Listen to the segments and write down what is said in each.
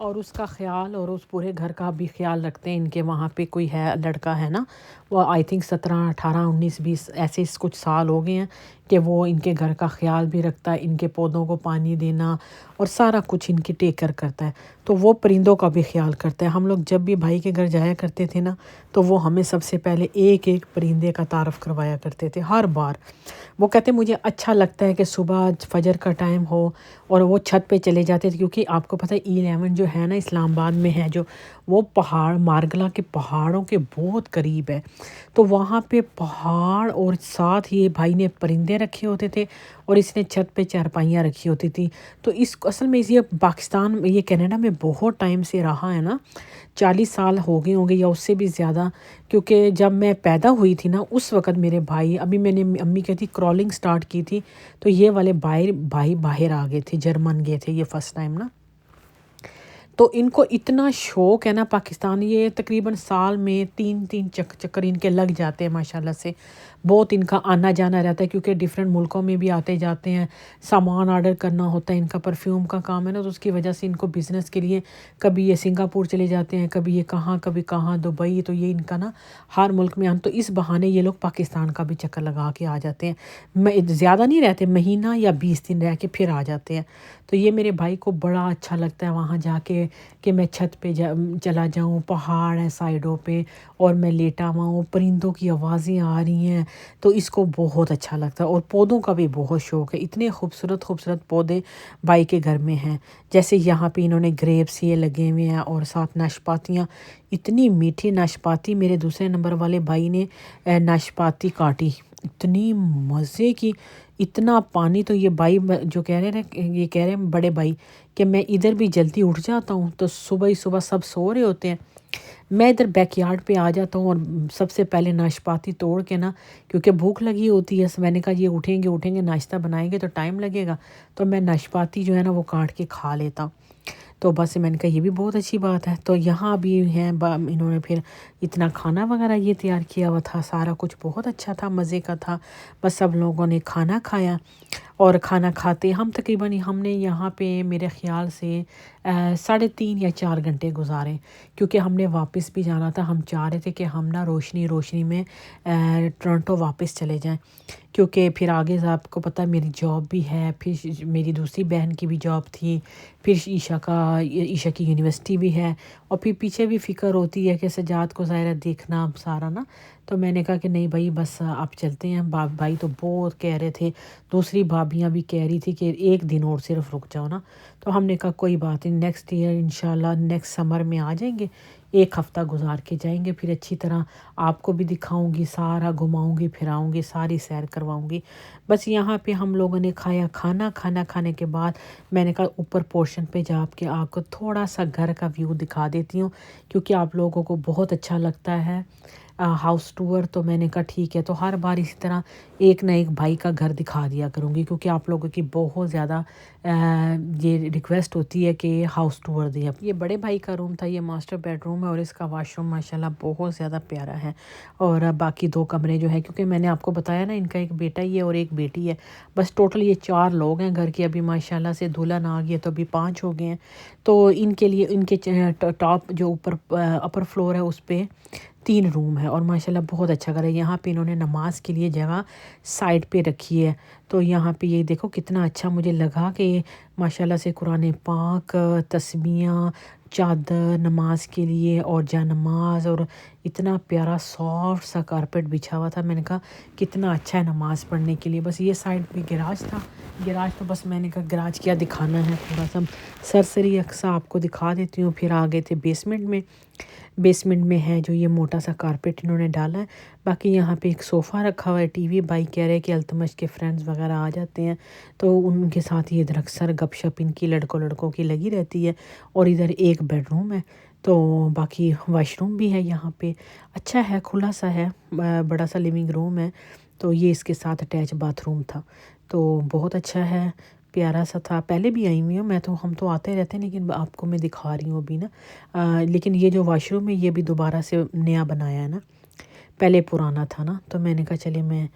اور اس کا خیال اور اس پورے گھر کا بھی خیال رکھتے ہیں. ان کے وہاں پہ کوئی ہے لڑکا ہے نا, وہ آئی تھنک 17 18 19 20 ایسے کچھ سال ہو گئے ہیں کہ وہ ان کے گھر کا خیال بھی رکھتا ہے, ان کے پودوں کو پانی دینا اور سارا کچھ ان کی ٹیک کیئر کرتا ہے. تو وہ پرندوں کا بھی خیال کرتا ہے. ہم لوگ جب بھی بھائی کے گھر جایا کرتے تھے نا, تو وہ ہمیں سب سے پہلے ایک ایک پرندے کا تعارف کروایا کرتے تھے ہر بار. وہ کہتے مجھے اچھا لگتا ہے کہ صبح فجر کا ٹائم ہو اور وہ چھت پہ چلے جاتے تھے, کیونکہ آپ کو پتہ ہے E11 جو ہے نا اسلام آباد میں ہے, جو وہ پہاڑ مارگلا کے پہاڑوں کے بہت قریب ہے. تو وہاں پہ پہاڑ اور ساتھ ہی بھائی نے پرندے رکھے ہوتے تھے اور اس نے چھت پہ چارپائیاں رکھی ہوتی تھیں. تو اس اصل میں یہ پاکستان یہ کینیڈا میں بہت ٹائم سے رہا ہے نا, 40 سال ہو گئے ہوں گے یا اس سے بھی زیادہ. کیونکہ جب میں پیدا ہوئی تھی نا اس وقت میرے بھائی, ابھی میں نے امی کہتی کرالنگ سٹارٹ کی تھی, تو یہ والے بھائی باہر آ گئے تھے, جرمن گئے تھے یہ فرسٹ ٹائم نا. تو ان کو اتنا شوق ہے نا پاکستان, یہ تقریباً سال میں 3 چکر ان کے لگ جاتے ہیں ماشاءاللہ سے. بہت ان کا آنا جانا رہتا ہے کیونکہ ڈیفرنٹ ملکوں میں بھی آتے جاتے ہیں, سامان آرڈر کرنا ہوتا ہے, ان کا پرفیوم کا کام ہے نا, تو اس کی وجہ سے ان کو بزنس کے لیے کبھی یہ سنگاپور چلے جاتے ہیں, کبھی یہ کہاں دبئی. تو یہ ان کا نا ہر ملک میں تو اس بہانے یہ لوگ پاکستان کا بھی چکر لگا کے آ جاتے ہیں. زیادہ نہیں رہتے, مہینہ یا 20 دن رہ کے پھر آ جاتے ہیں. تو یہ میرے بھائی کو بڑا اچھا لگتا ہے وہاں جا کے کہ میں چھت پہ چلا جاؤں, پہاڑ ہیں سائڈوں پہ اور میں لیٹا ہوا ہوں, پرندوں کی آوازیں آ رہی ہیں. تو اس کو بہت اچھا لگتا ہے. اور پودوں کا بھی بہت شوق ہے, اتنے خوبصورت پودے بھائی کے گھر میں ہیں. جیسے یہاں پہ انہوں نے گریپس یہ لگے ہوئے ہیں اور ساتھ ناشپاتیاں, اتنی میٹھی ناشپاتی. میرے دوسرے نمبر والے بھائی نے ناشپاتی کاٹی, اتنی مزے کی, اتنا پانی. تو یہ بھائی جو کہہ رہے ہیں بڑے بھائی کہ میں ادھر بھی جلدی اٹھ جاتا ہوں, تو صبح ہی صبح سب سو رہے ہوتے ہیں, میں ادھر بیک یارڈ پہ آ جاتا ہوں اور سب سے پہلے ناشپاتی توڑ کے نا, کیونکہ بھوک لگی ہوتی ہے. میں نے کہا یہ اٹھیں گے ناشتہ بنائیں گے تو ٹائم لگے گا, تو میں ناشپاتی جو ہے نا وہ کاٹ کے کھا لیتا ہوں. تو بس میں نے کہا یہ بھی بہت اچھی بات ہے. تو یہاں بھی ہیں انہوں نے پھر اتنا کھانا وغیرہ یہ تیار کیا ہوا تھا, سارا کچھ بہت اچھا تھا, مزے کا تھا. بس سب لوگوں نے کھانا کھایا اور کھانا کھاتے ہم تقریباً ہم نے یہاں پہ میرے خیال سے 3.5 یا 4 گھنٹے گزارے, کیونکہ ہم نے واپس بھی جانا تھا. ہم چاہ رہے تھے کہ ہم نا روشنی میں ٹورنٹو واپس چلے جائیں, کیونکہ پھر آگے آپ کو پتہ میری جاب بھی ہے, پھر میری دوسری بہن کی بھی جاب تھی, پھر عیشا کی یونیورسٹی بھی ہے, اور پھر پیچھے بھی فکر ہوتی ہے کہ سجاد کو ظاہر دیکھنا سارا نا. تو میں نے کہا کہ نہیں بھائی بس آپ چلتے ہیں. بھائی تو بہت کہہ رہے تھے, دوسری بھابیاں بھی کہہ رہی تھی کہ 1 دن اور صرف رک جاؤ نا. تو ہم نے کہا کوئی بات نہیں, نیکسٹ ایئر انشاءاللہ نیکسٹ سمر میں آ جائیں گے, 1 ہفتہ گزار کے جائیں گے. پھر اچھی طرح آپ کو بھی دکھاؤں گی, سارا گھماؤں گی, پھراؤں گی, ساری سیر کرواؤں گی. بس یہاں پہ ہم لوگوں نے کھانا کھانے کے بعد میں نے کہا اوپر پورشن پہ جا کے آپ کو تھوڑا سا گھر کا ویو دکھا دیتی ہوں, کیونکہ آپ لوگوں کو بہت اچھا لگتا ہے ہاؤس ٹور. تو میں نے کہا ٹھیک ہے, تو ہر بار اسی طرح ایک نہ ایک بھائی کا گھر دکھا دیا کروں گی, کیونکہ آپ لوگوں کی بہت زیادہ یہ ریکویسٹ ہوتی ہے کہ ہاؤس ٹور دیں. یہ بڑے بھائی کا روم تھا, یہ ماسٹر بیڈ روم ہے, اور اس کا واش روم ماشاءاللہ بہت زیادہ پیارا ہے. اور باقی 2 کمرے جو ہے, کیونکہ میں نے آپ کو بتایا نا ان کا ایک بیٹا ہی ہے اور ایک بیٹی ہے, بس ٹوٹل یہ 4 لوگ ہیں گھر کے. ابھی ماشاءاللہ سے دلہن آ گئی ہے تو ابھی 5 ہو گئے ہیں. تو ان کے لیے ان کے ٹاپ جو اپر فلور ہے اس پہ 3 روم ہے, اور ماشاءاللہ بہت اچھا کر ہے. یہاں پہ انہوں نے نماز کے لیے جگہ سائڈ پہ رکھی ہے. تو یہاں پہ یہ دیکھو کتنا اچھا مجھے لگا کہ ماشاءاللہ سے قرآن پاک, تسبیحاں, چادر نماز کے لیے اور جا نماز, اور اتنا پیارا سافٹ سا کارپیٹ بچھا ہوا تھا. میں نے کہا کتنا اچھا ہے نماز پڑھنے کے لیے. بس یہ سائڈ پہ گراج تھا, گراج تو بس میں نے کہا گراج کیا دکھانا ہے, تھوڑا سا سرسری اقصا آپ کو دکھا دیتی ہوں. پھر آگے تھے بیسمنٹ میں ہے جو یہ موٹا سا کارپیٹ انہوں نے ڈالا ہے. باقی یہاں پہ ایک صوفہ رکھا ہوا ہے, ٹی وی. بھائی کہہ رہے کہ التمش کے فرینڈز وغیرہ آ جاتے ہیں تو ان کے ساتھ یہ ادھر اکثر گپ شپ ان کی لڑکوں کی لگی رہتی ہے. اور ادھر ایک بیڈ روم ہے, تو باقی واش روم بھی ہے یہاں پہ, اچھا ہے, کھلا سا ہے, بڑا سا لیونگ روم ہے. تو یہ اس کے ساتھ اٹیچ باتھ روم تھا, تو بہت اچھا ہے, پیارا سا تھا. پہلے بھی آئی ہوئی ہوں میں, تو ہم تو آتے رہتے ہیں, لیکن آپ کو میں دکھا رہی ہوں ابھی نا. لیکن یہ جو واش روم ہے یہ بھی دوبارہ سے نیا بنایا ہے نا. پہلے پرانا تھا نا، تو میں نے کہا چلے میں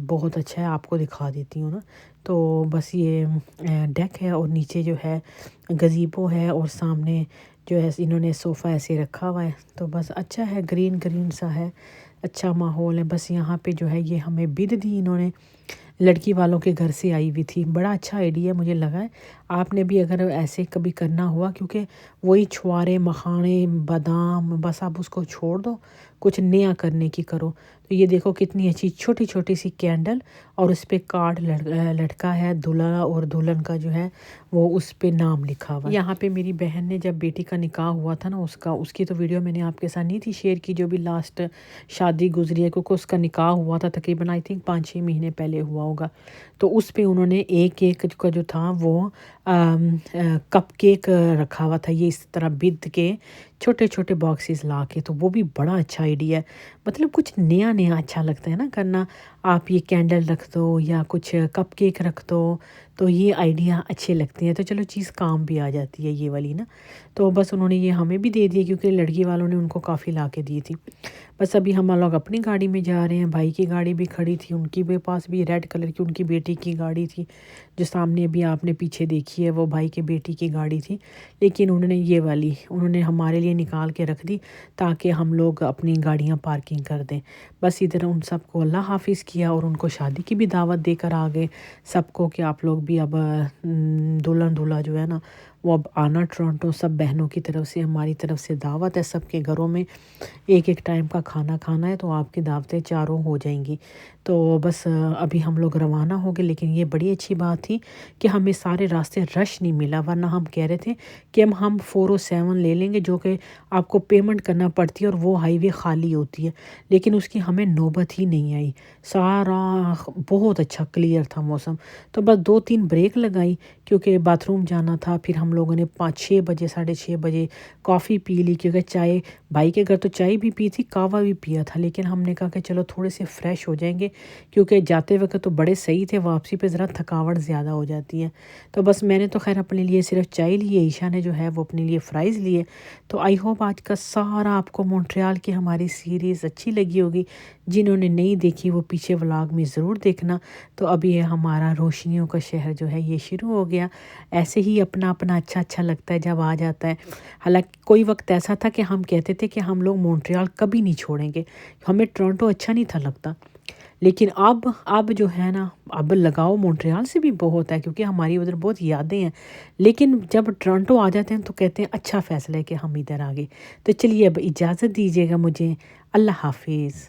بہت اچھا ہے آپ کو دکھا دیتی ہوں نا۔ تو بس یہ ڈیک ہے اور نیچے جو ہے گزیبو ہے اور سامنے جو ہے انہوں نے صوفہ ایسے رکھا ہوا ہے، تو بس اچھا ہے، گرین گرین سا ہے، اچھا ماحول ہے۔ بس یہاں پہ جو ہے یہ ہمیں بد دی انہوں نے، لڑکی والوں کے گھر سے آئی ہوئی تھی۔ بڑا اچھا آئیڈیا مجھے لگا ہے، آپ نے بھی اگر ایسے کبھی کرنا ہوا، کیونکہ وہی چھوارے مکھانے بادام بس آپ اس کو چھوڑ دو، کچھ نیا کرنے کی کرو۔ تو یہ دیکھو کتنی اچھی چھوٹی چھوٹی سی کینڈل اور اس پہ کارڈ لٹکا ہے، دلہا اور دلہن کا جو ہے وہ اس پہ نام لکھا ہوا ہے۔ یہاں پہ میری بہن نے جب بیٹی کا نکاح ہوا تھا نا، اس کی تو ویڈیو میں نے آپ کے ساتھ نہیں تھی شیئر کی، جو بھی لاسٹ شادی گزری ہے، کیونکہ اس کا نکاح ہوا تھا تقریباً آئی تھنک 5-6 مہینے پہلے ہوا ہوگا۔ تو اس پہ انہوں نے ایک کا جو تھا وہ کپ کیک رکھا ہوا تھا، یہ اس طرح بد کے چھوٹے چھوٹے باکسز لا کے، تو وہ بھی بڑا اچھا آئیڈیا ہے۔ مطلب کچھ نیا نیا اچھا لگتا ہے نا کرنا، آپ یہ کینڈل رکھ دو یا کچھ کپ کیک رکھ دو، تو یہ آئیڈیا اچھے لگتے ہیں، تو چلو چیز کام بھی آ جاتی ہے یہ والی نا۔ تو بس انہوں نے یہ ہمیں بھی دے دی کیونکہ لڑکی والوں نے ان کو کافی لا کے دی تھی۔ بس ابھی ہم لوگ اپنی گاڑی میں جا رہے ہیں، بھائی کی گاڑی بھی کھڑی تھی، ان کی پاس بھی ریڈ کلر کی ان کی بیٹی کی گاڑی تھی، جو سامنے ابھی آپ نے پیچھے دیکھی ہے وہ بھائی کی بیٹی کی گاڑی تھی، لیکن انہوں نے یہ والی انہوں نے ہمارے لیے نکال کے رکھ دی تاکہ ہم لوگ اپنی گاڑیاں پارکنگ کر دیں۔ بس ادھر ان سب کو اللہ حافظ کیا اور ان کو شادی کی بھی دعوت دے کر آ گئے سب کو کہ آپ لوگ بھی اب دلہن دولہا جو ہے نا وہ اب آنا ٹورنٹو، سب بہنوں کی طرف سے ہماری طرف سے دعوت ہے، سب کے گھروں میں ایک ایک ٹائم کا کھانا کھانا ہے، تو آپ کی دعوتیں چاروں ہو جائیں گی۔ تو بس ابھی ہم لوگ روانہ ہو گئے، لیکن یہ بڑی اچھی بات تھی کہ ہمیں سارے راستے رش نہیں ملا، ورنہ ہم کہہ رہے تھے کہ ہم 407 لے لیں گے جو کہ آپ کو پیمنٹ کرنا پڑتی ہے اور وہ ہائی وے خالی ہوتی ہے، لیکن اس کی ہمیں نوبت ہی نہیں آئی، سارا بہت اچھا کلیئر تھا موسم۔ تو بس 2-3 بریک لگائی کیونکہ باتھ روم جانا تھا، پھر ہم لوگوں نے 5-6 بجے 6:30 بجے کافی پی لی، کیونکہ چائے بھائی کے گھر تو چائے بھی پی تھی، کہوہ بھی پیا تھا، لیکن ہم نے کہا کہ چلو تھوڑے سے فریش ہو جائیں گے، کیونکہ جاتے وقت تو بڑے صحیح تھے، واپسی پہ ذرا تھکاوٹ زیادہ ہو جاتی ہے۔ تو بس میں نے تو خیر اپنے لیے صرف چائے لی ہے، عائشہ نے جو ہے وہ اپنے لیے فرائز لیے۔ تو آئی ہوپ آج کا سارا آپ کو مونٹریال کی ہماری سیریز اچھی لگی ہوگی، جنہوں نے نہیں دیکھی وہ پیچھے ولاگ میں ضرور دیکھنا۔ تو اب یہ ہمارا روشنیوں کا شہر جو ہے یہ شروع ہو گیا، ایسے ہی اپنا اپنا اچھا لگتا ہے جب آ جاتا ہے۔ حالانکہ کوئی وقت ایسا تھا کہ ہم کہتے تھے کہ ہم لوگ مونٹریال کبھی نہیں چھوڑیں گے، ہمیں ٹورنٹو اچھا نہیں تھا لگتا، لیکن اب جو ہے نا اب لگاؤ مونٹریال سے بھی بہت ہے، کیونکہ ہماری ادھر بہت یادیں ہیں، لیکن جب ٹورنٹو آ جاتے ہیں تو کہتے ہیں اچھا فیصلہ ہے کہ ہم ادھر آ گئے۔ تو چلیے اب اجازت دیجیے گا مجھے، اللہ حافظ۔